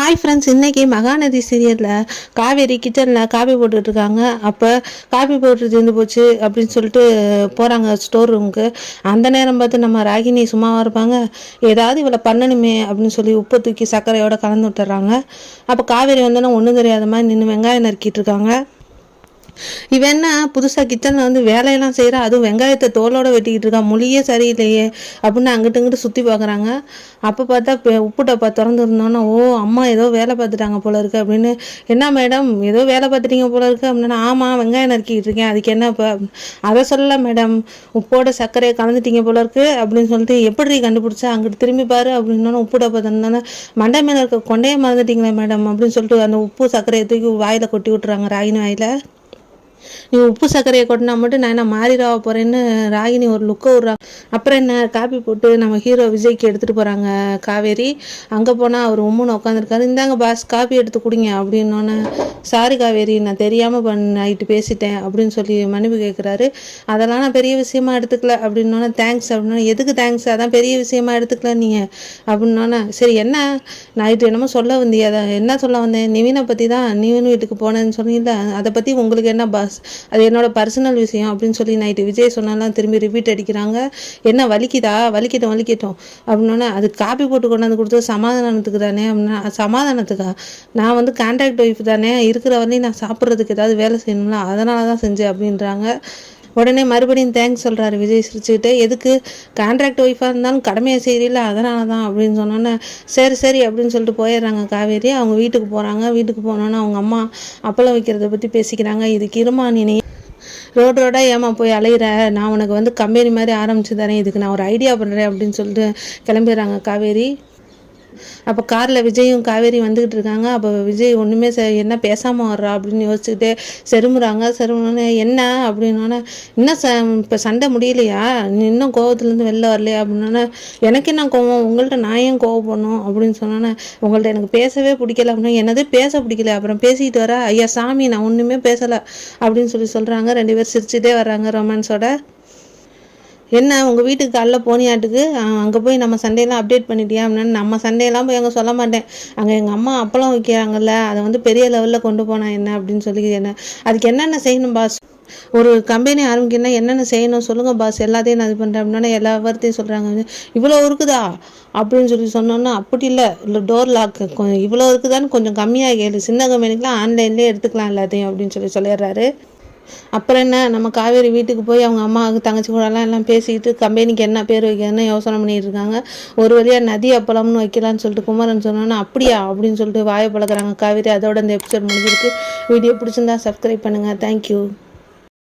Hi friends, இன்றைக்கி மகாநதி சீரியலில் காவேரி கிச்சனில் காபி போட்டுட்ருக்காங்க. அப்போ காபி போட்டு தீர்ந்து போச்சு அப்படின்னு சொல்லிட்டு போகிறாங்க ஸ்டோர் ரூமுக்கு. அந்த நேரம் பார்த்து நம்ம ராகினி சும்மாவாக இருப்பாங்க, ஏதாவது இவளை பண்ணணுமே அப்படின்னு சொல்லி உப்பு தூக்கி சர்க்கரையோடு கலந்து விட்டுறாங்க. அப்போ காவேரி வந்தோன்னா ஒன்றும் தெரியாத மாதிரி நின்று வெங்காயம் நறுக்கிட்டு இருக்காங்க. இவன் என்ன புதுசாக கிச்சனில் வந்து வேலையெல்லாம் செய்கிறா, அதுவும் வெங்காயத்தை தோலோடு வெட்டிக்கிட்டு இருக்கா, மொழியே சரியில்லையே அப்படின்னு அங்கிட்டு இங்கிட்டு சுற்றி பார்க்குறாங்க. அப்போ பார்த்தா உப்பு டப்பா திறந்து இருந்தோன்னா, ஓ அம்மா ஏதோ வேலை பார்த்துட்டாங்க போல இருக்குது அப்படின்னு. என்ன மேடம் ஏதோ வேலை பார்த்துட்டீங்க போல இருக்குது அப்படின்னா, ஆமாம் வெங்காயம் நறுக்கிட்டு இருக்கேன், அதுக்கு என்ன இப்போ அதை சொல்லலை மேடம், உப்போட சர்க்கரையை கலந்துட்டீங்க போல இருக்குது அப்படின்னு சொல்லிட்டு, எப்படி கண்டுபிடிச்சா அங்கிட்டு திரும்பி பாரு அப்படின்னா உப்பு டப்பா திறந்தோன்னா, மண்டை மேலே இருக்க கொண்டையை மறந்துட்டீங்களே மேடம் அப்படின்னு சொல்லிட்டு அந்த உப்பு சர்க்கரையை தூக்கி வாயில் கொட்டி விட்டுறாங்க ராகினி வாயில். நீ உப்பு சர்க்கரையை கொட்டினா மட்டும் நான் என்ன மாறிடாவ போகிறேன்னு ராகினி ஒரு லுக்கை விட்றாங்க. அப்புறம் என்ன காப்பி போட்டு நம்ம ஹீரோ விஜய்க்கு எடுத்துகிட்டு போகிறாங்க காவேரி. அங்கே போனால் அவர் உம்முன்னு உட்காந்துருக்காரு. இந்தாங்க பாஸ் காப்பி எடுத்து குடிங்க அப்படின்னோன்னே, சாரி காவேரி நான் தெரியாமல் நைட்டு பேசிட்டேன் அப்படின்னு சொல்லி மன்னிப்பு கேட்குறாரு. அதெல்லாம் நான் பெரிய விஷயமா எடுத்துக்கல அப்படின்னோன்னே, தேங்க்ஸ் அப்படின்னா, எதுக்கு தேங்க்ஸ், அதான் பெரிய விஷயமா எடுத்துக்கல நீங்கள் அப்படின்னோன்னே, சரி என்ன நைட்டு என்னமோ சொல்ல வந்தியா, அதை என்ன சொல்ல வந்தேன், நிவினை பற்றி தான், நிவின் வீட்டுக்கு போனேன்னு சொன்னீங்கள, அதை பற்றி உங்களுக்கு என்ன பாஸ், அது என்னோட பர்சனல் விஷயம் அப்படின்னு சொல்லி நைட்டு விஜய் சொன்னாலாம் திரும்பி ரிப்பீட் அடிக்கிறாங்க. என்ன வலிக்குதா, வலிக்கட்டும் அப்படின்னா, அது காப்பி போட்டு கொண்டாந்து கொடுத்தது சமாதானத்துக்கு தானே அப்படின்னா, சமாதானத்துக்கா, நான் வந்து கான்ட்ராக்ட் ஒய்ஃப் தானே, இருக்கிற வரையும் நான் சாப்பிட்றதுக்கு ஏதாவது வேலை செய்யணும்ல, அதனால தான் செஞ்சேன் அப்படின்றாங்க. உடனே மறுபடியும் தேங்க்ஸ் சொல்கிறாரு விஜய் சிரிச்சுக்கிட்டு, எதுக்கு கான்ட்ராக்ட் ஒய்ஃபாக இருந்தாலும் கடமையை செய்யல அதனால தான் அப்படின்னு சொன்னோன்னே, சரி அப்படின்னு சொல்லிட்டு போயிடுறாங்க காவேரி. அவங்க வீட்டுக்கு போகிறாங்க. வீட்டுக்கு போனோன்னே அவங்க அம்மா அப்பளம் வைக்கிறத பற்றி பேசிக்கிறாங்க. இதுக்கு இருமா நீ ரோடாக ஏமா போய் அலையிற, நான் உனக்கு வந்து கம்பெனி மாதிரி ஆரம்பிச்சு தரேன், இதுக்கு நான் ஒரு ஐடியா பண்ணுறேன் அப்படின்னு சொல்லிட்டு கிளம்பிடுறாங்க காவேரி. அப்போ காரில் விஜயும் காவேரி வந்துக்கிட்டு இருக்காங்க. அப்போ விஜய் ஒன்றுமே என்ன பேசாமல் வர்றா அப்படின்னு யோசிச்சுக்கிட்டே செருமுன்னு என்ன அப்படின்னோன்னே, இன்னும் இப்போ சண்டை முடியலையா, இன்னும் கோவத்துலேருந்து வெளில வரலையா அப்படின்னோன்னே, எனக்கு என்ன கோவம், உங்கள்கிட்ட நான் ஏன் கோவப்படணும் அப்படின்னு சொன்னோன்னே, உங்கள்கிட்ட எனக்கு பேசவே பிடிக்கல அப்படின்னா, என்னது பேச பிடிக்கல, அப்புறம் பேசிக்கிட்டு வர, ஐயா சாமி நான் ஒன்றுமே பேசலை அப்படின்னு சொல்கிறாங்க. 2 பேர் சிரிச்சுட்டே வர்றாங்க ரொமான்ஸோட. என்ன உங்கள் வீட்டுக்கு காலைல போனியாட்டுக்கு, அங்கே போய் நம்ம சண்டையெல்லாம் அப்டேட் பண்ணிட்டியா அப்படின்னா, நம்ம சண்டையெல்லாம் போய் அங்கே சொல்ல மாட்டேன், அங்கே எங்கள் அம்மா அப்பளம் வைக்கிறாங்கல்ல, அதை வந்து பெரிய லெவலில் கொண்டு போனால் என்ன அப்படின்னு சொல்லி, என்ன அதுக்கு என்னென்ன செய்யணும் பாஸ், ஒரு கம்பெனி ஆரம்பிக்கணும்னா என்னென்ன செய்யணும் சொல்லுங்கள் பாஸ், எல்லாத்தையும் நான் இது பண்ணுறேன் அப்படின்னா எல்லா வார்த்தையும் சொல்கிறாங்க. இவ்வளோ இருக்குதா அப்படின்னு சொல்லி சொன்னோன்னா, அப்படி இல்லை டோர் லாக் இவ்வளோ இருக்குதான்னு கொஞ்சம் கம்மியாக கேளு, சின்ன கம்பெனிக்கெலாம் ஆன்லைன்லேயே எடுத்துக்கலாம் எல்லாத்தையும் அப்படின்னு சொல்லிடுறாரு. அப்புறம் என்ன, நம்ம காவேரி வீட்டுக்கு போய் அவங்க அம்மாவுக்கு தங்கச்சி கூடலாம் எல்லாம் பேசிக்கிட்டு கம்பெனிக்கு என்ன பேர் வைக்கிறதுன்னு யோசனை பண்ணிட்டு இருக்காங்க. ஒரு வழியாக நதி அப்பளம்னு வைக்கலான்னு சொல்லிட்டு குமரன் சொன்னோன்னா, அப்படியா அப்படின்னு சொல்லிட்டு வாயை பழக்கிறாங்க காவேரி. அதோட இந்த எபிசோட் முடிஞ்சிருக்கு. வீடியோ பிடிச்சிருந்தா சப்ஸ்கிரைப் பண்ணுங்கள். தேங்க்யூ.